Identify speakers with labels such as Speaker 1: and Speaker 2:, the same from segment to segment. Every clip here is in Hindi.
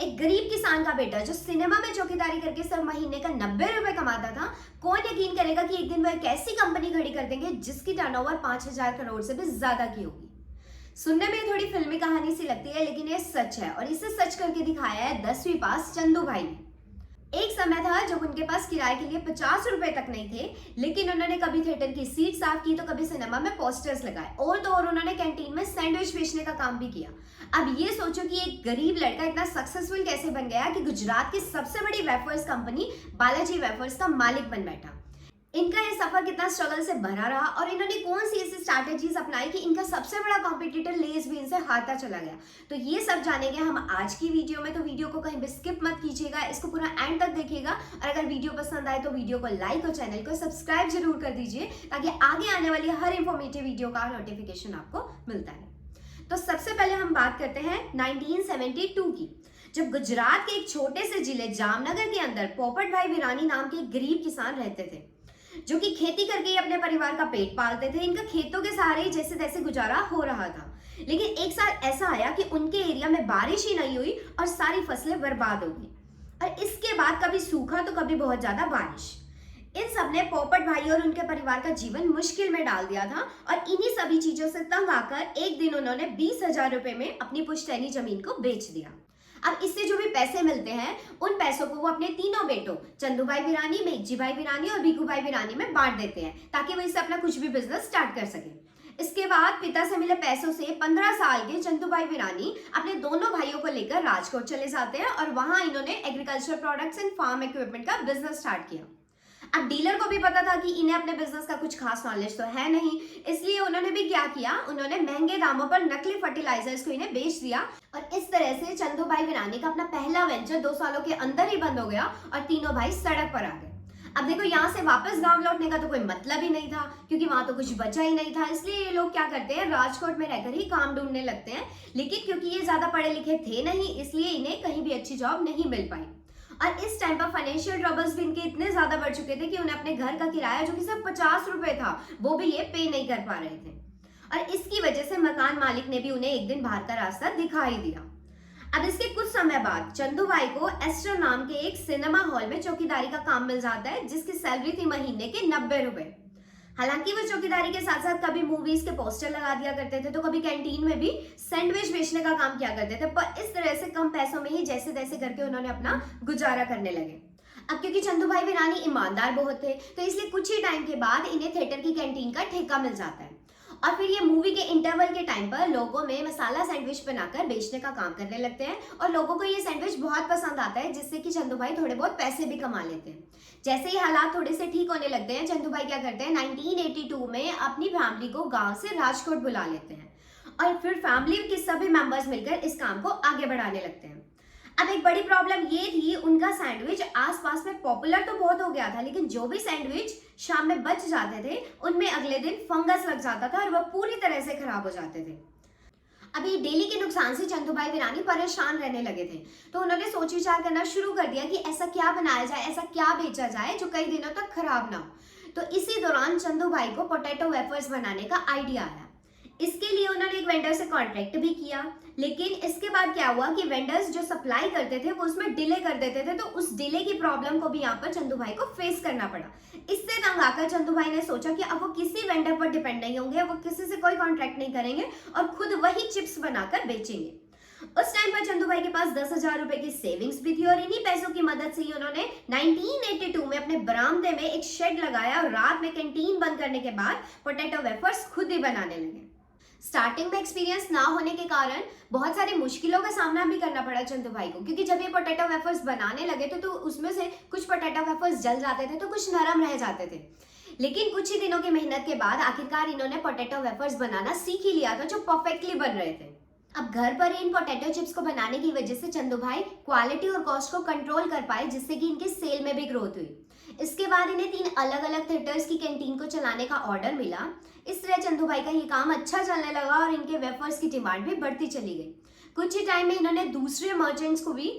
Speaker 1: एक गरीब किसान का बेटा जो सिनेमा में चौकीदारी करके सिर्फ महीने का 90 रुपए कमाता था, कौन यकीन करेगा कि एक दिन वह एक ऐसी कंपनी खड़ी कर देंगे जिसकी टर्नओवर 5,000 करोड़ से भी ज्यादा की होगी। सुनने में थोड़ी फिल्मी कहानी सी लगती है, लेकिन ये सच है और इसे सच करके दिखाया है 10वीं पास चंदू भाई ने। एक समय था जब उनके पास किराए के लिए 50 रुपए तक नहीं थे, लेकिन उन्होंने कभी थिएटर की सीट साफ की तो कभी सिनेमा में पोस्टर्स लगाए और तो और उन्होंने कैंटीन में सैंडविच बेचने का काम भी किया। अब ये सोचो कि एक गरीब लड़का इतना सक्सेसफुल कैसे बन गया कि गुजरात की सबसे बड़ी वेफर्स कंपनी बालाजी वेफर्स का मालिक बन बैठा। इनका ये सफर कितना स्ट्रगल से भरा रहा और इन्होंने कौन सी ऐसी स्ट्रैटेजीज अपनाई कि इनका सबसे बड़ा कॉम्पिटिटर लेस भी इनसे हारता चला गया। तो ये सब जानेंगे हम आज की वीडियो में, तो वीडियो को कहीं भी स्किप मत कीजिएगा, इसको पूरा एंड तक देखिएगा और अगर वीडियो पसंद आए तो वीडियो को लाइक और चैनल को सब्सक्राइब जरूर कर दीजिए ताकि आगे आने वाली हर इंफॉर्मेटिव वीडियो का नोटिफिकेशन आपको मिलता रहे। तो सबसे पहले हम बात करते हैं 1972 की, जब गुजरात के एक छोटे से जिले जामनगर के अंदर पोपट भाई वीरानी नाम के एक गरीब किसान रहते थे जो कि खेती करके ही अपने परिवार का पेट पालते थे। इनका खेतों के सहारे ही जैसे तैसे गुजारा हो रहा था, लेकिन एक साल ऐसा आया कि उनके एरिया में बारिश ही नहीं हुई और सारी फसलें बर्बाद हो गई और इसके बाद कभी सूखा तो कभी बहुत ज्यादा बारिश। इन सब ने पोपट भाई और उनके परिवार का जीवन मुश्किल में डाल दिया था और इन्हीं सभी चीजों से तंग आकर एक दिन उन्होंने 20,000 रुपए में अपनी पुश्तैनी जमीन को बेच दिया। अब इससे जो भी पैसे मिलते हैं उन पैसों को वो अपने तीनों बेटों चंदू भाई वीरानी, मेघजी भाई वीरानी और भीखू भाई वीरानी में बांट देते हैं ताकि वो इससे अपना कुछ भी बिजनेस स्टार्ट कर सके। इसके बाद पिता से मिले पैसों से 15 साल के चंदू भाई वीरानी अपने दोनों भाइयों को लेकर राजकोट चले जाते हैं और वहां इन्होंने agriculture products and farm equipment का बिजनेस स्टार्ट किया। अब डीलर को भी पता था कि इन्हें अपने बिजनेस का कुछ खास नॉलेज तो है नहीं, इसलिए उन्होंने भी क्या किया, उन्होंने महंगे दामों पर नकली फर्टिलाइजर्स को इन्हें बेच दिया और इस तरह से चंदू भाई वीरानी का अपना पहला वेंचर 2 सालों के अंदर ही बंद हो गया और तीनों भाई सड़क पर आ गए। अब देखो, यहाँ से वापस गांव लौटने का तो कोई मतलब ही नहीं था क्योंकि वहां तो कुछ बचा ही नहीं था, इसलिए ये लोग क्या करते हैं, राजकोट में रहकर ही काम ढूंढने लगते हैं। लेकिन क्योंकि ये ज्यादा पढ़े लिखे थे नहीं, इसलिए इन्हें कहीं भी अच्छी जॉब नहीं मिल पाई और इस टाइम पर फाइनेंशियल ट्रबल्स भी इनके इतने ज्यादा बढ़ चुके थे कि उन्हें अपने घर का किराया जो कि सिर्फ 50 रुपए था वो भी ये पे नहीं कर पा रहे थे और इसकी वजह से मकान मालिक ने भी उन्हें एक दिन बाहर का रास्ता दिखा ही दिया। अब इसके कुछ समय बाद चंदू भाई को एस्टर नाम के एक सिनेमा हॉल में चौकीदारी का काम मिल जाता है जिसकी सैलरी थी महीने के 90 रुपए। हालांकि वो चौकीदारी के साथ साथ कभी मूवीज के पोस्टर लगा दिया करते थे तो कभी कैंटीन में भी सैंडविच बेचने का काम किया करते थे, पर इस तरह से कम पैसों में ही जैसे तैसे करके उन्होंने अपना गुजारा करने लगे। अब क्योंकि चंदू भाई वीरानी ईमानदार बहुत थे तो इसलिए कुछ ही टाइम के बाद इन्हें थिएटर की कैंटीन का ठेका मिल जाता है और फिर ये मूवी के इंटरवल के टाइम पर लोगों में मसाला सैंडविच बनाकर बेचने का काम करने लगते हैं और लोगों को ये सैंडविच बहुत पसंद आता है जिससे कि चंदू भाई थोड़े बहुत पैसे भी कमा लेते हैं। जैसे ही हालात थोड़े से ठीक होने लगते हैं, चंदू भाई क्या करते हैं, 1982 में अपनी फैमिली को गांव से राजकोट बुला लेते हैं और फिर फैमिली के सभी मेंबर्स मिलकर इस काम को आगे बढ़ाने लगते हैं। अब एक बड़ी प्रॉब्लम ये थी, उनका सैंडविच आसपास में पॉपुलर तो बहुत हो गया था, लेकिन जो भी सैंडविच शाम में बच जाते थे उनमें अगले दिन फंगस लग जाता था और वह पूरी तरह से खराब हो जाते थे। अभी डेली के नुकसान से चंदू भाई वीरानी परेशान रहने लगे थे, तो उन्होंने सोच विचार करना शुरू कर दिया कि ऐसा क्या बनाया जाए, ऐसा क्या बेचा जाए जो कई दिनों तक खराब ना हो। तो इसी दौरान चंदू भाई को पोटैटो वेफर्स बनाने का आइडिया आया। इसके लिए उन्होंने एक वेंडर से कॉन्ट्रैक्ट भी किया, लेकिन इसके बाद क्या हुआ कि वेंडर्स जो सप्लाई करते थे वो उसमें डिले कर देते थे, तो उस डिले की प्रॉब्लम को भी यहाँ पर चंदू भाई को फेस करना पड़ा। इससे तंग आकर चंदू भाई ने सोचा कि अब वो किसी वेंडर पर डिपेंड नहीं होंगे, वो किसी से कोई कॉन्ट्रैक्ट नहीं करेंगे और खुद वही चिप्स बनाकर बेचेंगे। उस टाइम पर चंदू भाई के पास 10,000 रुपए की सेविंग्स भी थी और इन्हीं पैसों की मदद से ही उन्होंने 1982 में अपने बरामदे में एक शेड लगाया और रात में कैंटीन बंद करने के बाद पोटैटो वेफर्स खुद ही बनाने लगे। स्टार्टिंग में एक्सपीरियंस ना होने के कारण बहुत सारी मुश्किलों का सामना भी करना पड़ा चंदू भाई को, क्योंकि जब ये पोटैटो वेफर्स बनाने लगे तो उसमें से कुछ पोटैटो वेफर्स जल जाते थे तो कुछ नरम रह जाते थे। लेकिन कुछ ही दिनों की मेहनत के बाद आखिरकार इन्होंने पोटैटो वेफर्स बनाना सीख ही लिया था जो परफेक्टली बन रहे थे। अब घर पर इन पोटैटो चिप्स को बनाने की वजह से चंदू भाई क्वालिटी और कॉस्ट को कंट्रोल कर पाए, जिससे कि इनके सेल में भी ग्रोथ हुई। इसके बाद इन्हें 3 अलग अलग थिएटर्स की कैंटीन को चलाने का ऑर्डर मिला। इस तरह चंदू भाई का ये काम अच्छा चलने लगा और इनके वेफर्स की डिमांड भी बढ़ती चली गई। कुछ ही टाइम में इन्होंने दूसरे मर्चेंट्स को भी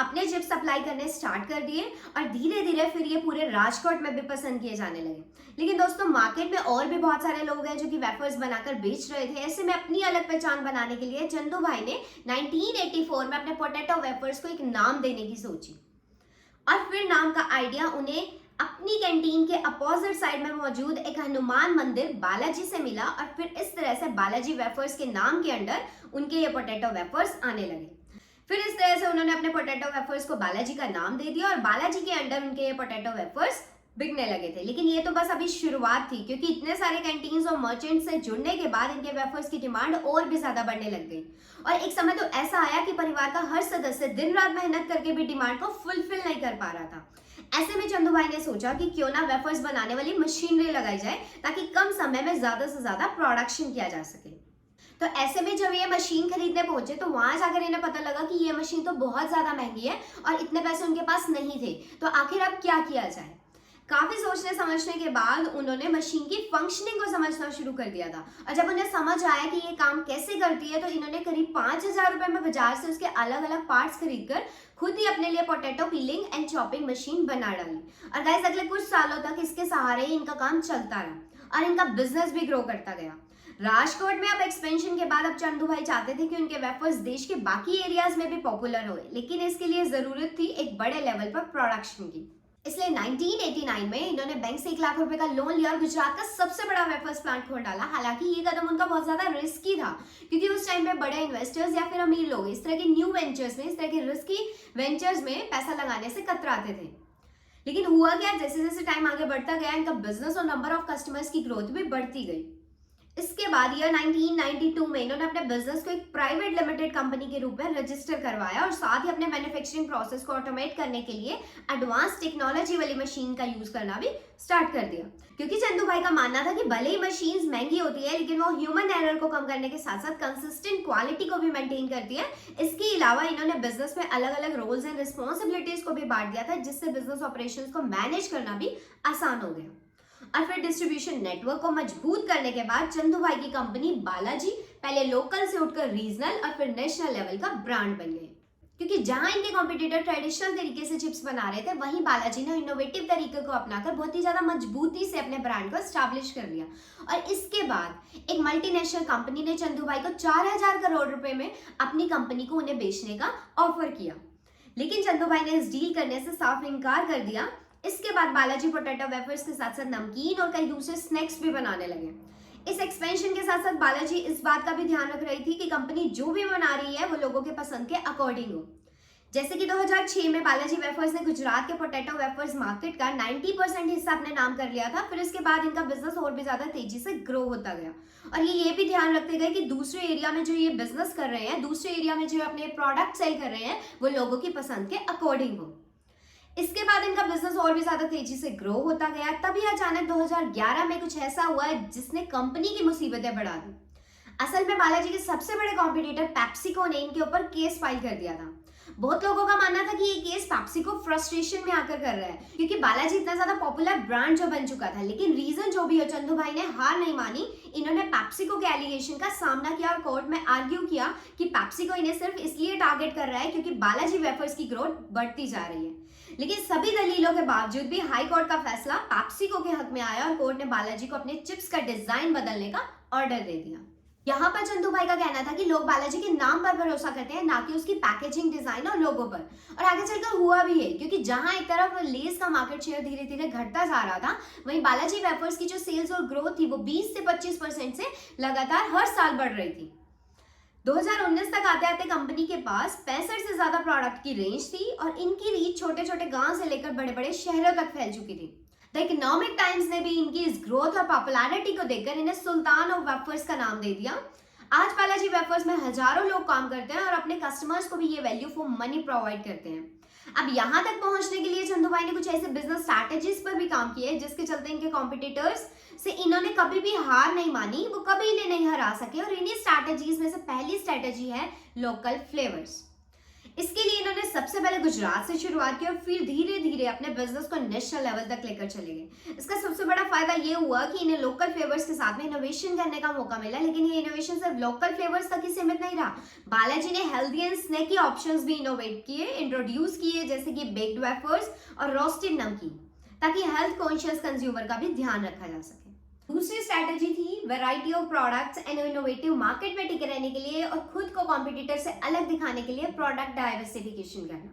Speaker 1: अपने चिप्स सप्लाई करने स्टार्ट कर दिए और धीरे धीरे फिर ये पूरे राजकोट में भी पसंद किए जाने लगे। लेकिन दोस्तों मार्केट में और भी बहुत सारे लोग हैं जो कि वेफर्स बनाकर बेच रहे थे। ऐसे में अपनी अलग पहचान बनाने के लिए चंदू भाई ने 1984 में अपने पोटैटो वेफर्स को एक नाम देने की सोची और फिर नाम का आइडिया उन्हें अपनी कैंटीन के अपोजिट साइड में मौजूद एक हनुमान मंदिर बालाजी से मिला और फिर इस तरह से बालाजी वेफर्स के नाम के अंडर उनके ये पोटैटो वेफर्स आने लगे। फिर इस तरह से उन्होंने अपने पोटैटो वेफर्स को बालाजी का नाम दे दिया और बालाजी के अंडर उनके ये पोटैटो वेफर्स बिकने लगे थे। लेकिन ये तो बस अभी शुरुआत थी, क्योंकि इतने सारे कैंटीन्स और मर्चेंट से जुड़ने के बाद इनके वेफर्स की डिमांड और भी ज्यादा बढ़ने लग गई और एक समय तो ऐसा आया कि परिवार का हर सदस्य दिन रात मेहनत करके भी डिमांड को फुलफिल नहीं कर पा रहा था। ऐसे में चंदू भाई ने सोचा कि क्यों ना वेफर्स बनाने वाली मशीनरी लगाई जाए ताकि कम समय में ज्यादा से ज्यादा प्रोडक्शन किया जा सके। तो ऐसे में जब ये मशीन खरीदने पहुंचे तो वहां जाकर इन्हें पता लगा कि ये मशीन तो बहुत ज्यादा महंगी है और इतने पैसे उनके पास नहीं थे। तो आखिर अब क्या किया जाए? काफी सोचने समझने के बाद उन्होंने मशीन की फंक्शनिंग को समझना शुरू कर दिया था और जब उन्हें समझ आया कि ये काम कैसे करती है तो इन्होंने करीब 5,000 रुपए में बाजार से उसके अलग अलग पार्ट्स खरीदकर खुद ही अपने लिए potato piling and chopping machine बना डाली। और गाइस अगले कुछ सालों तक इसके सहारे ही इनका काम चलता रहा और इनका बिजनेस भी ग्रो करता गया। राजकोट में अब एक्सपेंशन के बाद अब चंदू भाई चाहते थे कि उनके वेफर्स देश के बाकी एरियाज में भी पॉपुलर हो, लेकिन इसके लिए जरूरत थी एक बड़े लेवल पर प्रोडक्शन की। इसलिए 1989 में इन्होंने बैंक से 1 लाख रुपए का लोन लिया और गुजरात का सबसे बड़ा वेफर्स प्लांट खोल डाला। हालांकि ये कदम उनका बहुत ज्यादा रिस्की था, क्योंकि उस टाइम में बड़े इन्वेस्टर्स या फिर अमीर लोग इस तरह के न्यू वेंचर्स में, इस तरह के रिस्की वेंचर्स में पैसा लगाने से कतराते थे। लेकिन हुआ क्या, जैसे जैसे टाइम आगे बढ़ता गया इनका बिजनेस और नंबर ऑफ कस्टमर्स की ग्रोथ भी बढ़ती गई। इसके बाद ईयर 1992 में इन्होंने अपने बिजनेस को एक प्राइवेट लिमिटेड कंपनी के रूप में रजिस्टर करवाया और साथ ही अपने मैन्युफैक्चरिंग प्रोसेस को ऑटोमेट करने के लिए एडवांस टेक्नोलॉजी वाली मशीन का यूज करना भी स्टार्ट कर दिया। क्योंकि चंदू भाई का मानना था कि भले ही मशीन्स महंगी होती है लेकिन वो ह्यूमन एरर को कम करने के साथ साथ कंसिस्टेंट क्वालिटी को भी मेंटेन करती है। इसके अलावा इन्होंने बिजनेस में अलग अलग रोल्स एंड रिस्पॉन्सिबिलिटीज को भी बांट दिया था, जिससे बिजनेस ऑपरेशंस को मैनेज करना भी आसान हो गया। और फिर डिस्ट्रीब्यूशन नेटवर्क को मजबूत करने के बाद चंदू भाई की कंपनी बालाजी पहले लोकल से उठकर रीजनल और फिर नेशनल लेवल का ब्रांड बन गई। क्योंकि जहां इनके कॉम्पिटिटर ट्रेडिशनल तरीके से चिप्स बना रहे थे, वहीं बालाजी ने इनोवेटिव तरीके को अपनाकर बहुत ही ज्यादा मजबूती से अपने ब्रांड को एस्टैब्लिश कर लिया। और इसके बाद एक मल्टीनेशनल कंपनी ने चंदू भाई को 4,000 करोड़ रुपए में अपनी कंपनी को उन्हें बेचने का ऑफर किया, लेकिन चंदू भाई ने इस डील करने से साफ इनकार कर दिया। इसके बाद बालाजी पोटैटो वेफर्स के साथ साथ नमकीन और कई दूसरे स्नैक्स भी बनाने लगे। इस एक्सपेंशन के साथ साथ बालाजी इस बात का भी ध्यान रख रही थी कि कंपनी जो भी बना रही है वो लोगों के पसंद के अकॉर्डिंग हो। जैसे कि 2006 में बालाजी वेफर्स ने गुजरात के पोटैटो वेफर्स मार्केट का 90% हिस्सा अपने नाम कर लिया था। फिर इसके बाद इनका बिजनेस और भी ज्यादा तेजी से ग्रो होता गया और ये भी ध्यान रखते गए कि दूसरे एरिया में जो ये बिजनेस कर रहे हैं, दूसरे एरिया में जो अपने प्रोडक्ट सेल कर रहे हैं, वो लोगों की पसंद के अकॉर्डिंग हो। इसके बाद इनका बिजनेस और भी ज्यादा तेजी से ग्रो होता गया। तभी अचानक 2011 में कुछ ऐसा हुआ जिसने कंपनी की मुसीबतें बढ़ा दी। असल में बालाजी के सबसे बड़े कॉम्पिटिटर पेप्सिको ने इनके ऊपर केस फाइल कर दिया था। बहुत लोगों का मानना था कि ये केस पेप्सिको फ्रस्ट्रेशन में आकर कर रहा है, क्योंकि बालाजी इतना ज्यादा पॉपुलर ब्रांड जो बन चुका था। लेकिन रीजन जो भी हो, चंदू भाई ने हार नहीं मानी। इन्होंने पेप्सिको के एलिगेशन का सामना किया और कोर्ट में आर्ग्यू किया कि पेप्सिको इन्हें सिर्फ इसलिए टारगेट कर रहा है क्योंकि बालाजी वेफर्स की ग्रोथ बढ़ती जा रही है। लेकिन सभी दलीलों के बावजूद भी हाई कोर्ट का फैसला पेप्सिको के हक में आया और कोर्ट ने बालाजी को अपने चिप्स का डिजाइन बदलने का ऑर्डर दे दिया। यहाँ पर चंदू भाई का कहना था कि लोग बालाजी के नाम पर भरोसा करते हैं, ना कि उसकी पैकेजिंग, डिजाइन और लोगो पर। और आगे चलकर हुआ भी है, क्योंकि जहां एक तरफ लेस का मार्केट शेयर धीरे धीरे घटता जा रहा था, वहीं बालाजी वेफर्स की जो सेल्स और ग्रोथ थी वो 20 से 25% से लगातार हर साल बढ़ रही थी। 2019 तक आते आते कंपनी के पास 65 से ज्यादा प्रोडक्ट की रेंज थी और इनकी रीच छोटे छोटे गांव से लेकर बड़े बड़े शहरों तक फैल चुकी थी। द इकोनॉमिक टाइम्स ने भी इनकी इस ग्रोथ और पॉपुलैरिटी को देखकर इन्हें सुल्तान ऑफ वेफर्स का नाम दे दिया। आज बालाजी वेफर्स में हजारों लोग काम करते हैं और अपने कस्टमर्स को भी ये वैल्यू फॉर मनी प्रोवाइड करते हैं। अब यहाँ तक पहुंचने के लिए चंदू भाई ने कुछ ऐसे बिजनेस स्ट्रैटेजीज पर भी काम किए जिसके चलते इनके कॉम्पिटिटर्स से इन्होंने कभी भी हार नहीं मानी, वो कभी इन्हें नहीं हरा सके। और इन्हीं स्ट्रैटेजीज में से पहली स्ट्रैटेजी है लोकल फ्लेवर्स। इसके लिए इन्होंने सबसे सबसे पहले गुजरात से शुरुआत की और फिर धीरे धीरे अपने बिजनेस को नेशनल लेवल तक लेकर चले गए। इसका सबसे बड़ा फायदा ये हुआ कि इन्हें लोकल फ्लेवर्स के साथ में इनोवेशन करने का मौका मिला, लेकिन ये इनोवेशन सिर्फ लोकल फ्लेवर्स तक ही सीमित नहीं रहा। बालाजी ने हेल्दी एंड स्नैकी ऑप्शंस भी इनोवेट किए, इंट्रोड्यूस किए, जैसे कि बेक्ड वेफर्स और रोस्टेड नमकीन, ताकि हेल्थ कॉन्शियस कंज्यूमर का भी ध्यान रखा जा सके। दूसरी स्ट्रैटेजी थी variety of products and innovative market में टिके रहने के लिए और खुद को कॉम्पिटिटर से अलग दिखाने के लिए प्रोडक्ट डाइवर्सिफिकेशन करना।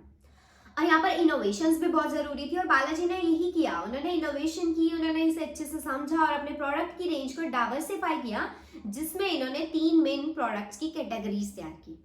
Speaker 1: और यहाँ पर इनोवेशंस भी बहुत जरूरी थी और बालाजी ने यही किया। उन्होंने इनोवेशन की, उन्होंने इसे अच्छे से समझा और अपने प्रोडक्ट की रेंज को डाइवर्सिफाई किया, जिसमें इन्होंने 3 मेन प्रोडक्ट्स की कैटेगरीज तैयार की।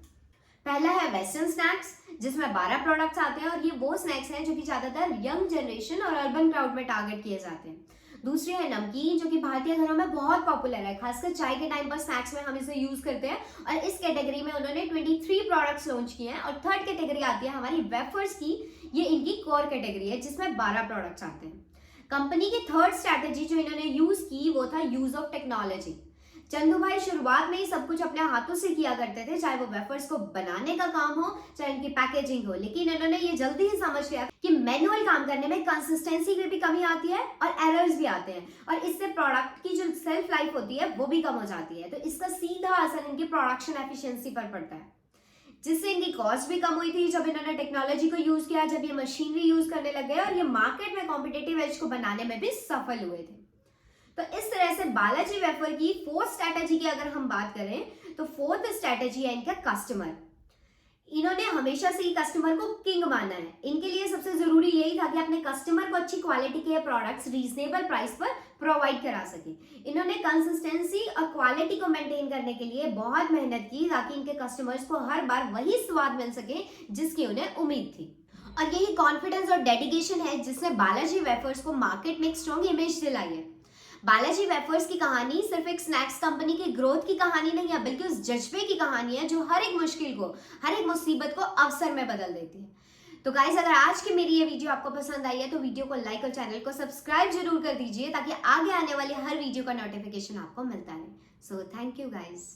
Speaker 1: पहला है वेस्टर्न स्नैक्स, जिसमें 12 प्रोडक्ट्स आते हैं और ये वो स्नैक्स हैं जो कि ज्यादातर यंग जनरेशन और अर्बन क्राउड में टारगेट किए जाते हैं। दूसरी है नमकीन, जो कि भारतीय घरों में बहुत पॉपुलर है, खासकर चाय के टाइम पर स्नैक्स में हम इसे यूज करते हैं, और इस कैटेगरी में उन्होंने 23 प्रोडक्ट्स लॉन्च किए हैं। और थर्ड कैटेगरी आती है हमारी वेफर्स की, ये इनकी कोर कैटेगरी है जिसमें 12 प्रोडक्ट्स आते हैं। कंपनी की थर्ड स्ट्रैटेजी जो इन्होंने यूज की वो था यूज ऑफ टेक्नोलॉजी। चंदू भाई शुरुआत में ही सब कुछ अपने हाथों से किया करते थे, चाहे वो वेफर्स को बनाने का काम हो, चाहे उनकी पैकेजिंग हो, लेकिन इन्होंने ये जल्दी ही समझ लिया कि मैनुअल काम करने में कंसिस्टेंसी की भी कमी आती है और एरर्स भी आते हैं, और इससे प्रोडक्ट की जो सेल्फ लाइफ होती है वो भी कम हो जाती है। तो इसका सीधा असर इनकी प्रोडक्शन एफिशिएंसी पर पड़ता है, जिससे इनकी कॉस्ट भी कम हुई थी जब इन्होंने टेक्नोलॉजी को यूज किया, जब ये मशीनरी यूज करने लग गए और ये मार्केट में कॉम्पिटेटिव एज को बनाने में भी सफल हुए थे। तो इस तरह से बालाजी वेफर की फोर्थ स्ट्रैटेजी की अगर हम बात करें तो फोर्थ स्ट्रैटेजी है इनका कस्टमर। इन्होंने हमेशा से ही कस्टमर को किंग माना है। इनके लिए सबसे जरूरी यही था कि अपने कस्टमर को अच्छी क्वालिटी के प्रोडक्ट्स रीजनेबल प्राइस पर प्रोवाइड करा सके। इन्होंने कंसिस्टेंसी और क्वालिटी को मेंटेन करने के लिए बहुत मेहनत की, ताकि इनके कस्टमर्स को हर बार वही स्वाद मिल सके जिसकी उन्हें उम्मीद थी। और यही कॉन्फिडेंस और डेडिकेशन है जिसने बालाजी वेफर्स को मार्केट में एक स्ट्रॉन्ग इमेज दिलाई है। बालाजी वेफर्स की कहानी सिर्फ एक स्नैक्स कंपनी की ग्रोथ की कहानी नहीं है, बल्कि उस जज्बे की कहानी है जो हर एक मुश्किल को, हर एक मुसीबत को अवसर में बदल देती है। तो गाइस, अगर आज की मेरी ये वीडियो आपको पसंद आई है तो वीडियो को लाइक और चैनल को सब्सक्राइब जरूर कर दीजिए, ताकि आगे आने वाली हर वीडियो का नोटिफिकेशन आपको मिलता रहे। So thank you guys.